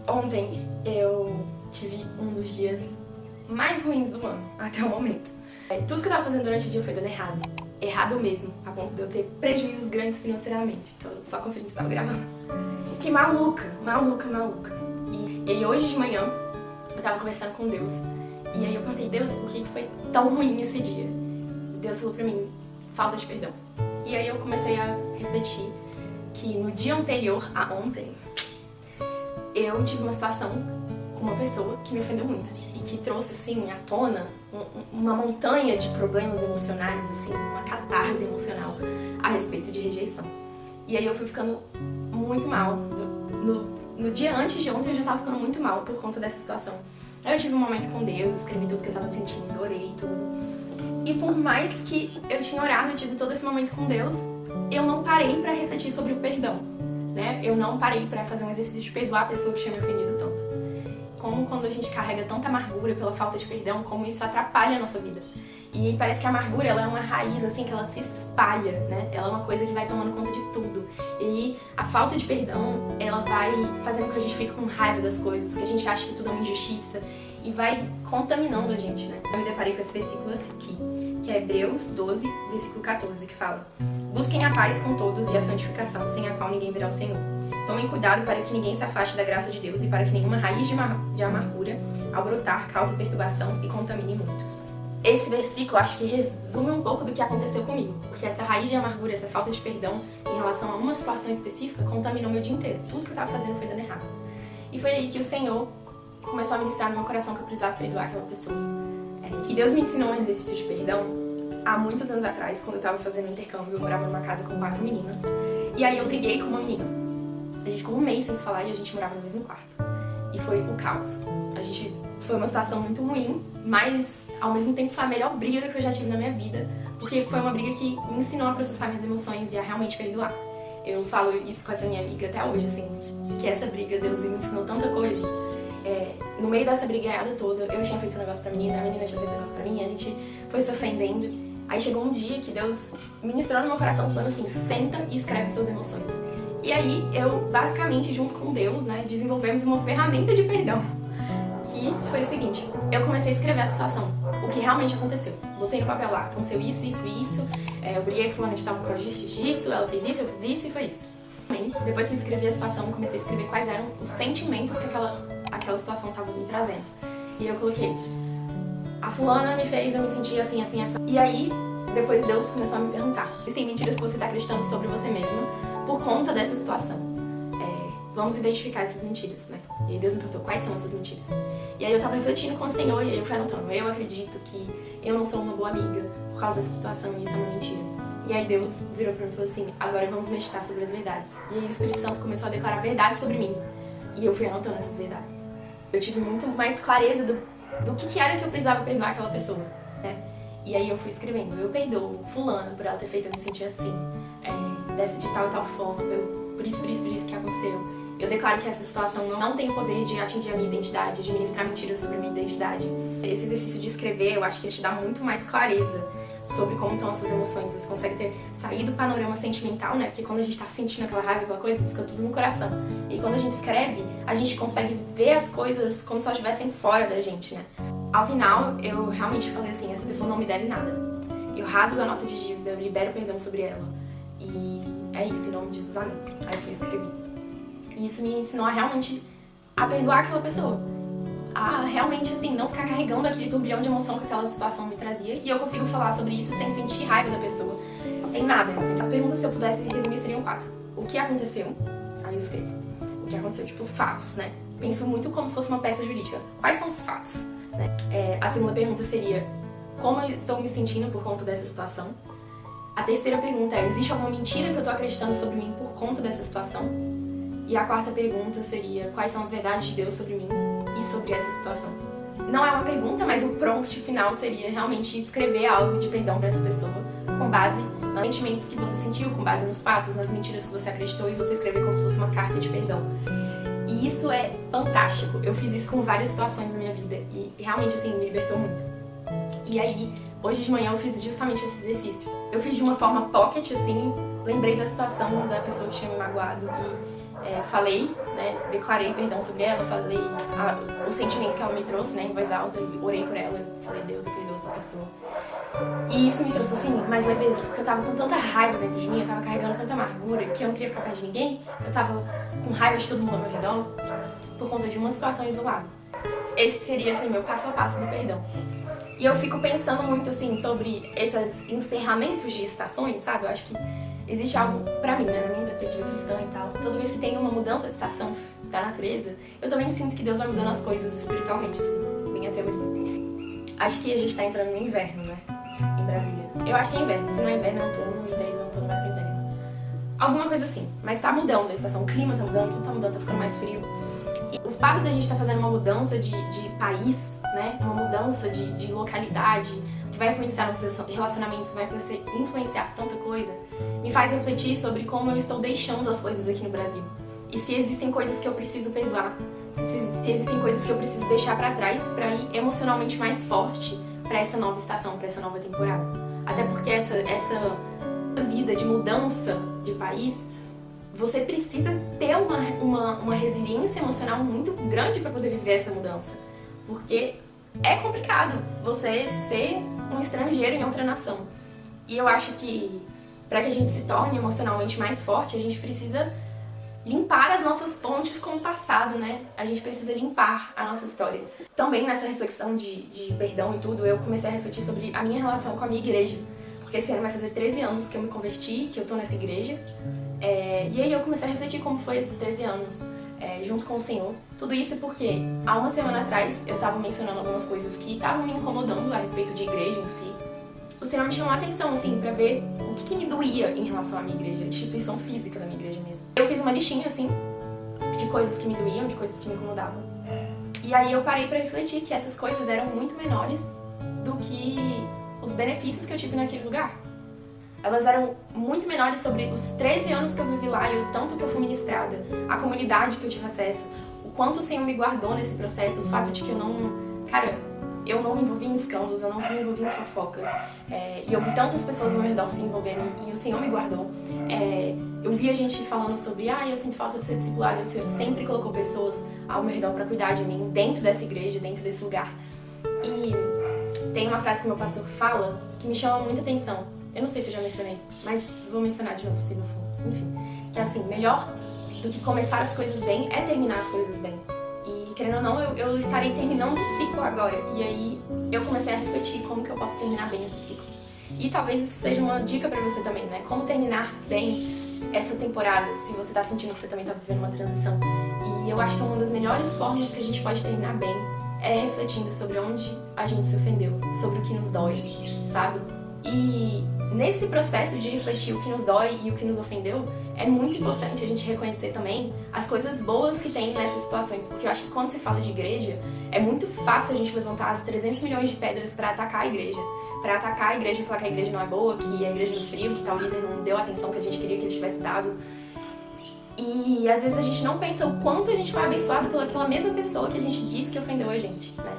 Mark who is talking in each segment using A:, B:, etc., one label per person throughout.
A: Ontem eu tive um dos dias mais ruins do ano, até o momento. Tudo que eu tava fazendo durante o dia foi dando errado. Errado mesmo, a ponto de eu ter prejuízos grandes financeiramente. Então, só conferindo se tava gravando. Fiquei maluca. E aí hoje de manhã, eu tava conversando com Deus. E aí eu perguntei, Deus, por que foi tão ruim esse dia? Deus falou pra mim, falta de perdão. E aí eu comecei a refletir que no dia anterior a ontem, eu tive uma situação com uma pessoa que me ofendeu muito e que trouxe, assim, à tona uma montanha de problemas emocionais, assim, uma catarse emocional a respeito de rejeição. E aí eu fui ficando muito mal. No dia antes de ontem eu já tava ficando muito mal por conta dessa situação. Aí eu tive um momento com Deus, escrevi tudo que eu tava sentindo, orei tudo. E por mais que eu tinha orado e tido todo esse momento com Deus, eu não parei pra refletir sobre o perdão, né? Eu não parei pra fazer um exercício de perdoar a pessoa que tinha me ofendido tanto. Como quando a gente carrega tanta amargura pela falta de perdão, como isso atrapalha a nossa vida. E parece que a amargura, ela é uma raiz, assim, que ela se espalha, né? Ela é uma coisa que vai tomando conta de tudo. E a falta de perdão, ela vai fazendo com que a gente fique com raiva das coisas, que a gente acha que tudo é uma injustiça, e vai contaminando a gente, né? Eu me deparei com esse versículo aqui, que é Hebreus 12, versículo 14, que fala: busquem a paz com todos e a santificação, sem a qual ninguém verá o Senhor. Tomem cuidado para que ninguém se afaste da graça de Deus e para que nenhuma raiz de amargura, ao brotar, cause perturbação e contamine muitos. Esse versículo acho que resume um pouco do que aconteceu comigo, porque essa raiz de amargura, essa falta de perdão em relação a uma situação específica contaminou meu dia inteiro. Tudo que eu estava fazendo foi dando errado. E foi aí que o Senhor começou a ministrar no meu coração que eu precisava perdoar aquela pessoa. E Deus me ensinou um exercício de perdão há muitos anos atrás, quando eu estava fazendo um intercâmbio. Eu morava numa casa com 4 meninas. E aí eu briguei com uma menina. A gente ficou um mês sem se falar e a gente morava no mesmo quarto. E foi o caos. Foi uma situação muito ruim, mas ao mesmo tempo foi a melhor briga que eu já tive na minha vida, porque foi uma briga que me ensinou a processar minhas emoções e a realmente perdoar. Eu falo isso com essa minha amiga até hoje, assim, que essa briga, Deus me ensinou tanta coisa. No meio dessa brigada toda, eu tinha feito um negócio pra menina, a menina tinha feito um negócio pra mim, a gente foi se ofendendo. Aí chegou um dia que Deus ministrou no meu coração, falando assim, senta e escreve suas emoções. E aí eu, basicamente, junto com Deus, né, desenvolvemos uma ferramenta de perdão. Que foi o seguinte, eu comecei a escrever a situação, o que realmente aconteceu. Botei no papel lá, aconteceu isso, eu briguei com fulano de tal por causa disso, ela fez isso, eu fiz isso e foi isso. Depois que eu escrevi a situação, eu comecei a escrever quais eram os sentimentos que aquela situação estava me trazendo. E eu coloquei, a fulana me fez eu me sentir assim, assim, assim. E aí, depois Deus começou a me perguntar, existem mentiras que você está acreditando sobre você mesma por conta dessa situação. Vamos identificar essas mentiras, né? E aí Deus me perguntou quais são essas mentiras. E aí eu tava refletindo com o Senhor e aí eu fui anotando, eu acredito que eu não sou uma boa amiga por causa dessa situação e isso é uma mentira. E aí Deus virou pra mim e falou assim, agora vamos meditar sobre as verdades. E aí o Espírito Santo começou a declarar verdades sobre mim. E eu fui anotando essas verdades. Eu tive muito mais clareza do que era que eu precisava perdoar aquela pessoa, né? E aí eu fui escrevendo, eu perdoo fulano por ela ter feito eu me sentir assim, de tal e tal forma, por isso que aconteceu. Eu declaro que essa situação não tem o poder de atingir a minha identidade, de ministrar mentiras sobre a minha identidade. Esse exercício de escrever, eu acho que ele te dá muito mais clareza sobre como estão as suas emoções. Você consegue sair do panorama sentimental, né? Porque quando a gente tá sentindo aquela raiva, aquela coisa, fica tudo no coração. E quando a gente escreve, a gente consegue ver as coisas como se elas estivessem fora da gente, né? Ao final, eu realmente falei assim, essa pessoa não me deve nada. Eu rasgo a nota de dívida, eu libero perdão sobre ela. E é isso, em nome de Jesus, amém. Aí eu fui escrever. E isso me ensinou a realmente a perdoar aquela pessoa. A realmente, assim, não ficar carregando aquele turbilhão de emoção que aquela situação me trazia. E eu consigo falar sobre isso sem sentir raiva da pessoa. Sem nada. As perguntas, se eu pudesse resumir, seriam 4. O que aconteceu? Aí eu escrevo. O que aconteceu? Tipo, os fatos, né? Penso muito como se fosse uma peça jurídica. Quais são os fatos? Né? A segunda pergunta seria, como eu estou me sentindo por conta dessa situação? A terceira pergunta é, existe alguma mentira que eu estou acreditando sobre mim por conta dessa situação? E a quarta pergunta seria, quais são as verdades de Deus sobre mim e sobre essa situação? Não é uma pergunta, mas o prompt final seria realmente escrever algo de perdão para essa pessoa, com base nos sentimentos que você sentiu, com base nos fatos, nas mentiras que você acreditou, e você escrever como se fosse uma carta de perdão. E isso é fantástico. Eu fiz isso com várias situações na minha vida e realmente, assim, me libertou muito. E aí, hoje de manhã eu fiz justamente esse exercício. Eu fiz de uma forma pocket, assim, lembrei da situação da pessoa que tinha me magoado e falei, né, declarei perdão sobre ela, falei o sentimento que ela me trouxe, né, em voz alta, e orei por ela, falei, Deus, eu perdoa essa pessoa. E isso me trouxe, assim, mais leveza, porque eu tava com tanta raiva dentro de mim, eu tava carregando tanta amargura, que eu não queria ficar perto de ninguém, eu tava com raiva de todo mundo ao meu redor, por conta de uma situação isolada. Esse seria, assim, meu passo a passo do perdão. E eu fico pensando muito, assim, sobre esses encerramentos de estações, sabe? Eu acho que existe algo, pra mim, né, na minha perspectiva cristã e tal, toda vez que tem uma mudança de estação da natureza, eu também sinto que Deus vai mudando as coisas espiritualmente, assim, minha teoria. Acho que a gente tá entrando no inverno, né, em Brasília. Eu acho que é inverno, se não é inverno é outono, e daí no outono vai pro inverno. Alguma coisa assim, mas tá mudando a estação, o clima tá mudando, tudo tá mudando, tá ficando mais frio. E o fato da gente estar fazendo uma mudança de país, né, uma mudança de localidade, que vai influenciar nos relacionamentos, que vai influenciar tanta coisa, me faz refletir sobre como eu estou deixando as coisas aqui no Brasil. E se existem coisas que eu preciso perdoar, se existem coisas que eu preciso deixar pra trás pra ir emocionalmente mais forte pra essa nova estação, pra essa nova temporada. Até porque essa vida de mudança de país, você precisa ter uma resiliência emocional muito grande pra poder viver essa mudança. Porque é complicado você ser um estrangeiro em outra nação. E eu acho que para que a gente se torne emocionalmente mais forte, a gente precisa limpar as nossas pontes com o passado, né? A gente precisa limpar a nossa história. Também nessa reflexão de perdão e tudo, eu comecei a refletir sobre a minha relação com a minha igreja. Porque esse ano vai fazer 13 anos que eu me converti, que eu tô nessa igreja. E aí eu comecei a refletir como foi esses 13 anos. Junto com o Senhor. Tudo isso porque há uma semana atrás eu estava mencionando algumas coisas que estavam me incomodando a respeito de igreja em si. O Senhor me chamou a atenção, assim, pra ver o que me doía em relação à minha igreja, a instituição física da minha igreja mesmo. Eu fiz uma listinha, assim, de coisas que me doíam, de coisas que me incomodavam. E aí eu parei pra refletir que essas coisas eram muito menores do que os benefícios que eu tive naquele lugar. Elas eram muito menores sobre os 13 anos que eu vivi lá e o tanto que eu fui ministrada, a comunidade que eu tive acesso, o quanto o Senhor me guardou nesse processo, o fato de que eu não me envolvi em escândalos, eu não me envolvi em fofocas. E eu vi tantas pessoas ao meu redor se envolvendo e o Senhor me guardou. Eu vi a gente falando sobre, eu sinto falta de ser discipulada, o Senhor sempre colocou pessoas ao meu redor para cuidar de mim, dentro dessa igreja, dentro desse lugar. E tem uma frase que meu pastor fala que me chama muita atenção. Eu não sei se eu já mencionei, mas vou mencionar de novo se não for. Enfim, que é assim, melhor do que começar as coisas bem é terminar as coisas bem. E querendo ou não, eu estarei terminando o ciclo agora. E aí eu comecei a refletir como que eu posso terminar bem esse ciclo. E talvez isso seja uma dica pra você também, né? Como terminar bem essa temporada, se você tá sentindo que você também tá vivendo uma transição. E eu acho que uma das melhores formas que a gente pode terminar bem é refletindo sobre onde a gente se ofendeu, sobre o que nos dói, sabe? E nesse processo de refletir o que nos dói e o que nos ofendeu, é muito importante a gente reconhecer também as coisas boas que tem nessas situações. Porque eu acho que quando se fala de igreja, é muito fácil a gente levantar as 300 milhões de pedras pra atacar a igreja. Pra atacar a igreja e falar que a igreja não é boa, que a igreja nos feriu, que tal líder não deu a atenção que a gente queria que ele tivesse dado. E às vezes a gente não pensa o quanto a gente foi abençoado pelaquela mesma pessoa que a gente disse que ofendeu a gente, né?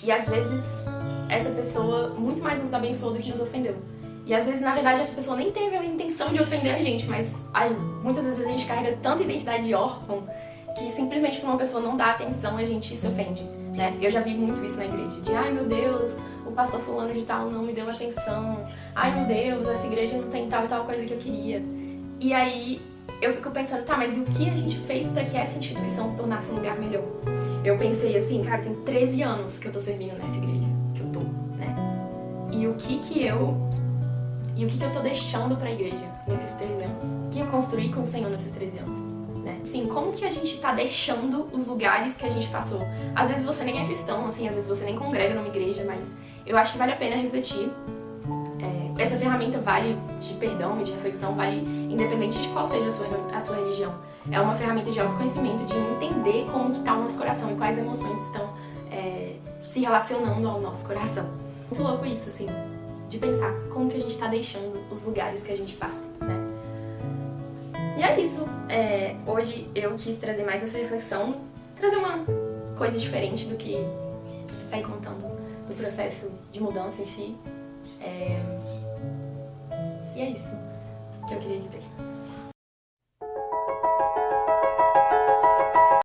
A: E às vezes essa pessoa muito mais nos abençoou do que nos ofendeu. E às vezes, na verdade, essa pessoa nem teve a intenção de ofender a gente, mas muitas vezes a gente carrega tanta identidade de órfão que simplesmente por uma pessoa não dar atenção a gente se ofende, né? Eu já vi muito isso na igreja, de ai meu Deus, o pastor fulano de tal não me deu atenção, ai meu Deus, essa igreja não tem tal e tal coisa que eu queria. E aí eu fico pensando, tá, mas e o que a gente fez pra que essa instituição se tornasse um lugar melhor? Eu pensei assim, cara, tem 13 anos que eu tô servindo nessa igreja, que eu tô, né? E o que eu tô deixando pra igreja nesses 13 anos? O que eu construí com o Senhor nesses 13 anos? Né? Sim, como que a gente tá deixando os lugares que a gente passou? Às vezes você nem é cristão, assim, às vezes você nem congrega numa igreja, mas eu acho que vale a pena refletir. Essa ferramenta vale de perdão e de reflexão, vale independente de qual seja a sua religião. É uma ferramenta de autoconhecimento, de entender como que tá o nosso coração e quais emoções estão se relacionando ao nosso coração. Muito louco isso, assim, de pensar como que a gente tá deixando os lugares que a gente passa, né? E é isso. Hoje eu quis trazer mais essa reflexão, trazer uma coisa diferente do que sair contando do processo de mudança em si. E é isso que eu queria dizer.